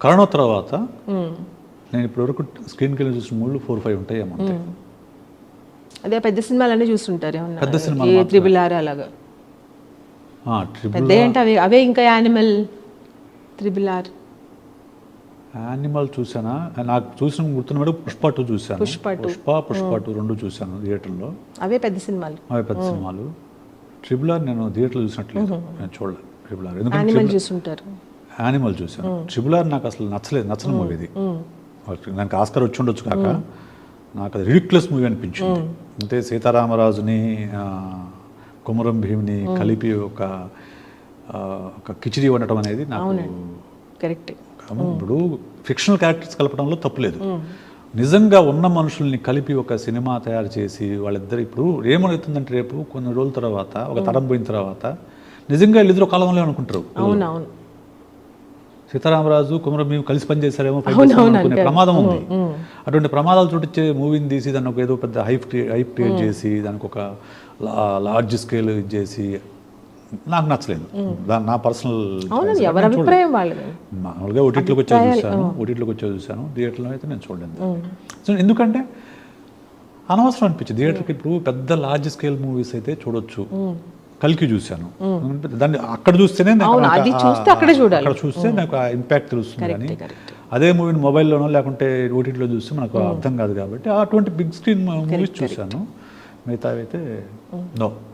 Corona తర్వాత నేను ఇప్పటివరకు స్క్రీన్కి వెళ్ళి చూసిన మూడు 4-5 ఉంటాయి ఏమంటే. అదే పెద్ద సినిమాలన్నీ చూస్తుంటారు పెద్ద సినిమాలు త్రిబుల్ అలాగా పెద్ద అంటే అవే ఇంకా యానిమల్, త్రిబుల్ యానిమల్ చూసానా, నాకు చూసిన గుర్తున్న పుష్ప 2 చూశాను. పుష్ప 2 రెండు చూశాను థియేటర్లో. అవే పెద్ద సినిమాలు. ట్రిబుల్ ఆర్ నేను థియేటర్లో చూసినట్లేదు, నేను చూడలేదు ట్రిబుల్ ఆర్. యానిమల్ చూశాను. ట్రిబుల్ ఆర్ నాకు అసలు నచ్చని మూవీ ఇది. నాకు ఆస్కార్ వచ్చి ఉండొచ్చు కాక నాకు అది రిడిక్యులస్ మూవీ అనిపించింది. అంటే సీతారామరాజుని కొమరం భీమిని కలిపి ఒక కిచిడి వండటం అనేది నాకు కరెక్ట్. ఇప్పుడు ఫిక్షనల్ క్యారెక్టర్స్ కలపడంలో తప్పులేదు, నిజంగా ఉన్న మనుషుల్ని కలిపి ఒక సినిమా తయారు చేసి వాళ్ళిద్దరు ఇప్పుడు ఏమవుతుందంటే రేపు కొన్ని రోజుల తర్వాత ఒక తరం పోయిన తర్వాత నిజంగా వీళ్ళిద్దరు కాలంలో అనుకుంటారు సీతారామరాజు కొమరం భీమి కలిసి పనిచేశారేమో అనుకునే ప్రమాదం ఉంది. అటువంటి ప్రమాదాలు చూపించే మూవీని తీసి దాన్ని ఒక ఏదో పెద్ద హైప్ క్రియేట్ చేసి దానికి ఒక లార్జ్ స్కేల్ చేసి నాకు నచ్చలేదు. నా పర్సనల్ మామూలుగా ఓటీటీలోకి వచ్చే చూశాను, థియేటర్లో అయితే నేను చూడలేదు. సో ఎందుకంటే అనవసరం అనిపించింది థియేటర్కి. ఇప్పుడు పెద్ద లార్జ్ స్కేల్ మూవీస్ అయితే చూడొచ్చు, కల్కి చూశాను, దాన్ని అక్కడ చూస్తేనే అక్కడ చూస్తే నాకు ఆ ఇంపాక్ట్ తెలుస్తుంది. కానీ అదే మూవీని మొబైల్లోనో లేకుంటే ఓటీటీలో చూస్తే మనకు అర్థం కాదు. కాబట్టి అటువంటి బిగ్ స్క్రీన్ మూవీస్ చూశాను, మిగతా అయితే నో.